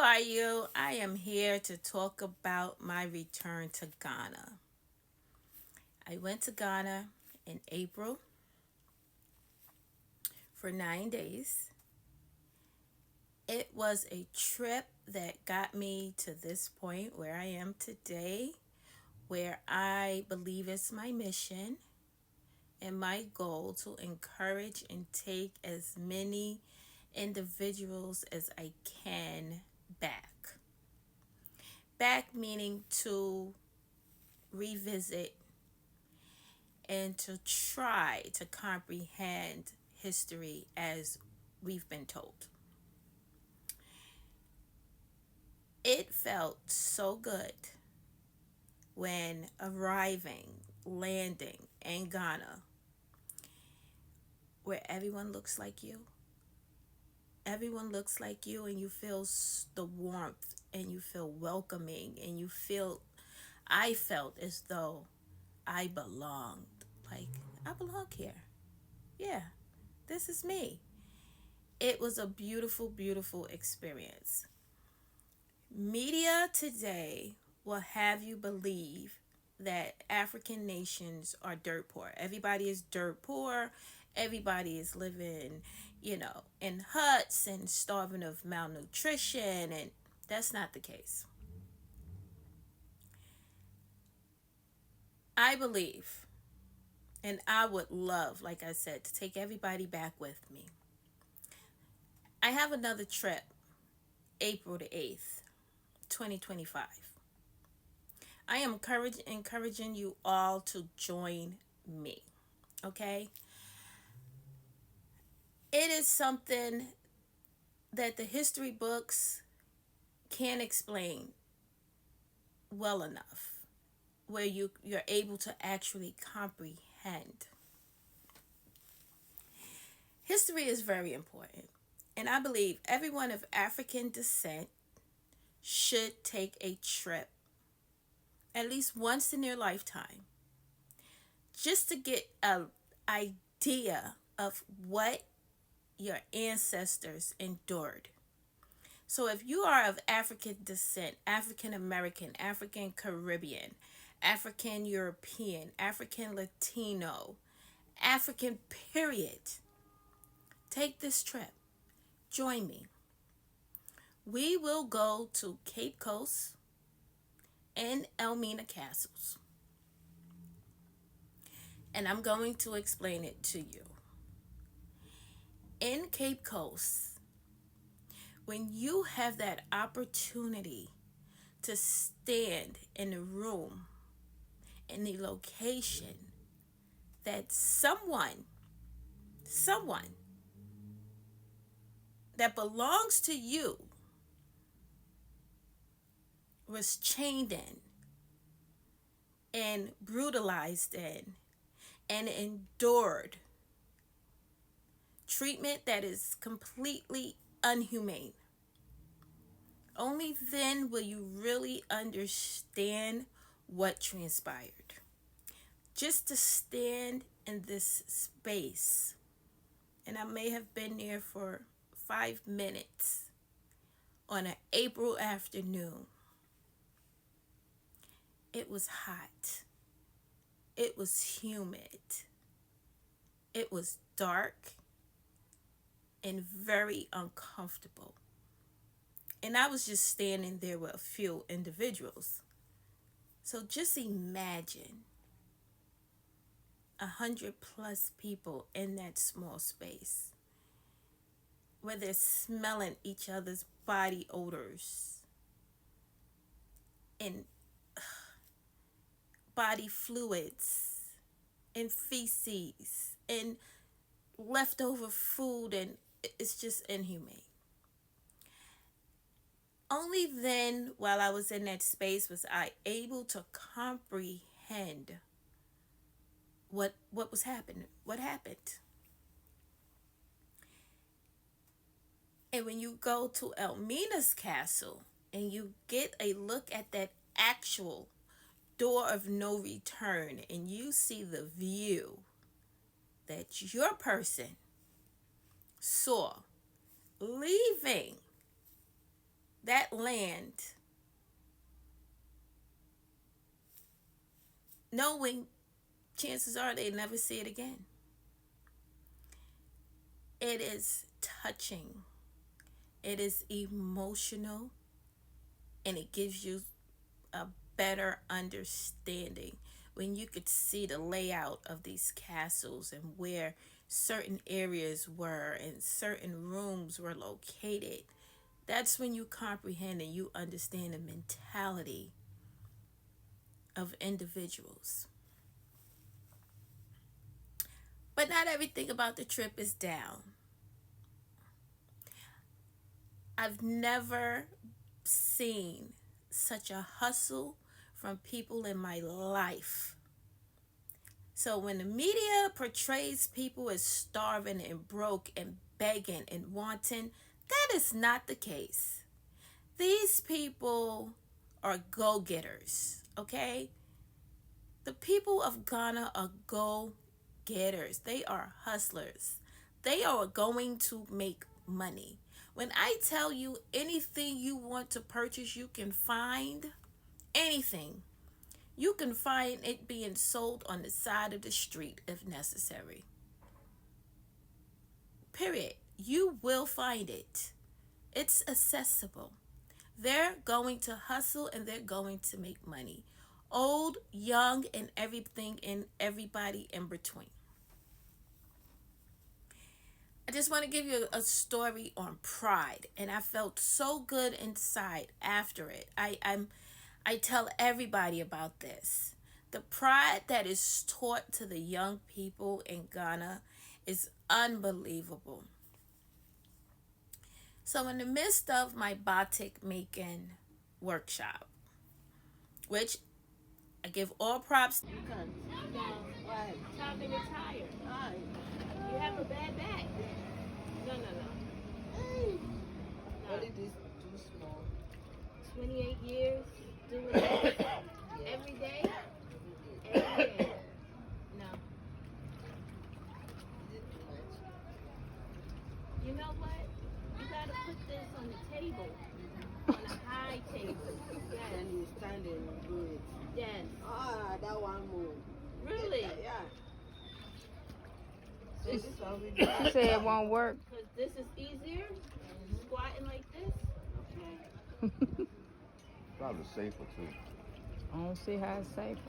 are you? I am here to talk about my return to Ghana. I went to Ghana in April for 9 days. It was a trip that got me to this point where I am today, where I believe it's my mission and my goal to encourage and take as many individuals as I can back. Back meaning to revisit and to try to comprehend history as we've been told. It felt so good when arriving, landing in Ghana, where everyone looks like you. Everyone looks like you, and you feel the warmth, and you feel welcoming, and I felt as though I belonged. Like, I belong here. Yeah, this is me. It was a beautiful, beautiful experience. Media today will have you believe that African nations are dirt poor. Everybody is dirt poor. Everybody is living, in huts and starving of malnutrition, and that's not the case. I believe, and I would love, like I said, to take everybody back with me. I have another trip, April the 8th, 2025. I am encouraging you all to join me. Okay? It is something that the history books can't explain well enough, where you're able to actually comprehend. History is very important, and I believe everyone of African descent should take a trip at least once in their lifetime just to get an idea of what your ancestors endured. So if you are of African descent, African American, African Caribbean, African European, African Latino, African period, take this trip. Join me. We will go to Cape Coast and Elmina castles. And I'm going to explain it to you. In Cape Coast, when you have that opportunity to stand in a room, in the location that someone that belongs to you was chained in and brutalized in and endured treatment that is completely unhumane. Only then will you really understand what transpired. Just to stand in this space, and I may have been there for 5 minutes on an April afternoon. It was hot. It was humid. It was dark and very uncomfortable. And I was just standing there with a few individuals. So just imagine 100+ people in that small space where they're smelling each other's body odors and body fluids and feces and leftover food, and it's just inhumane. Only then, while I was in that space, was I able to comprehend what was happening, what happened. And when you go to Elmina's castle and you get a look at that actual door of no return, and you see the view that your person saw leaving that land, knowing chances are they never see it again. It is touching, it is emotional, and it gives you a better understanding when you could see the layout of these castles and where certain areas were and certain rooms were located. That's when you comprehend and you understand the mentality of individuals. But not everything about the trip is down. I've never seen such a hustle from people in my life. So when the media portrays people as starving and broke and begging and wanting, that is not the case. These people are go-getters, okay? The people of Ghana are go-getters. They are hustlers. They are going to make money. When I tell you anything you want to purchase, you can find anything. You can find it being sold on the side of the street if necessary. Period. You will find it. It's accessible. They're going to hustle and they're going to make money. Old, young, and everything and everybody in between. I just want to give you a story on pride, and I felt so good inside after it. I tell everybody about this. The pride that is taught to the young people in Ghana is unbelievable. So in the midst of my batik making workshop, which I give all props to, because time to retire. You have a bad back. No. What did this do small? 28 years doing this every day. Every day. No. Is it too much? You know what? You gotta put this on the table. On a high table. Yes. Then you stand and do it. Yes. Ah, that one move. Really? Yeah. So this one we She said it won't work. Because this is easier. Squatting like this. Okay. Probably safer too. I don't see how it's safer.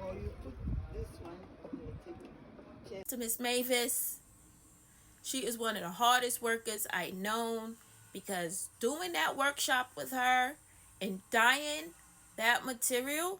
Or you put this one on the table. To Miss Mavis, she is one of the hardest workers I known, because doing that workshop with her and dyeing that material,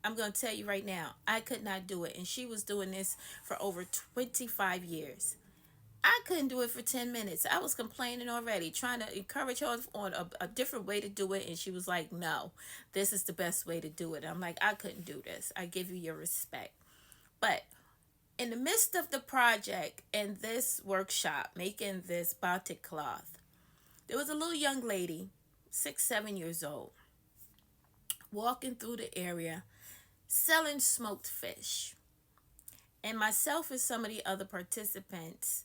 I'm going to tell you right now, I could not do it. And she was doing this for over 25 years. I couldn't do it for 10 minutes. I was complaining already, trying to encourage her on a different way to do it. And she was like, no, this is the best way to do it. I'm like, I couldn't do this. I give you your respect. But in the midst of the project and this workshop, making this batik cloth, there was a little young lady, 6-7 years old, walking through the area selling smoked fish. And myself and some of the other participants,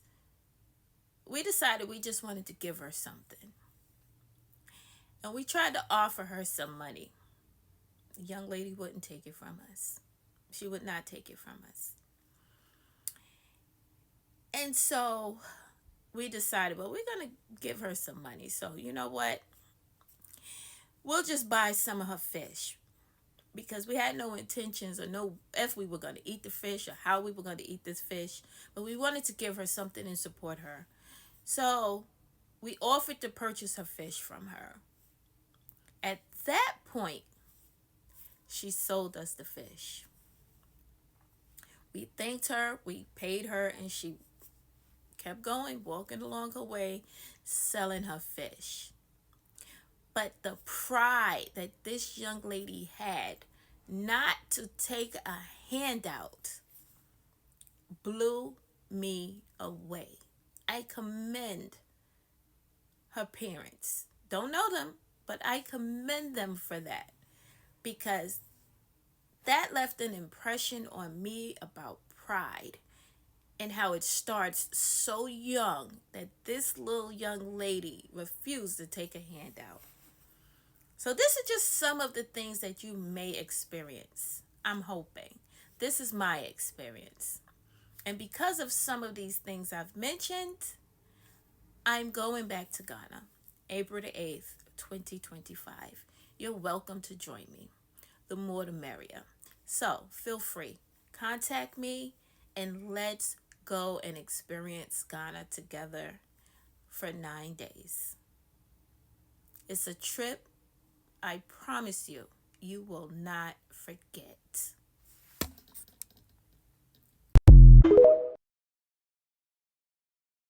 we decided we just wanted to give her something. And we tried to offer her some money. The young lady wouldn't take it from us. She would not take it from us. And so we decided, well, we're going to give her some money. So you know what? We'll just buy some of her fish. Because we had no intentions or no if we were going to eat the fish or how we were going to eat this fish. But we wanted to give her something and support her. So we offered to purchase her fish from her. At that point, she sold us the fish. We thanked her, we paid her, and she kept going, walking along her way, selling her fish. But the pride that this young lady had not to take a handout blew me away. I commend her parents. Don't know them, but I commend them for that, because that left an impression on me about pride and how it starts so young that this little young lady refused to take a handout. So this is just some of the things that you may experience. I'm hoping. This is my experience. And because of some of these things I've mentioned, I'm going back to Ghana, April the 8th, 2025. You're welcome to join me. The more the merrier. So feel free. Contact me and let's go and experience Ghana together for 9 days. It's a trip I promise you, you will not forget.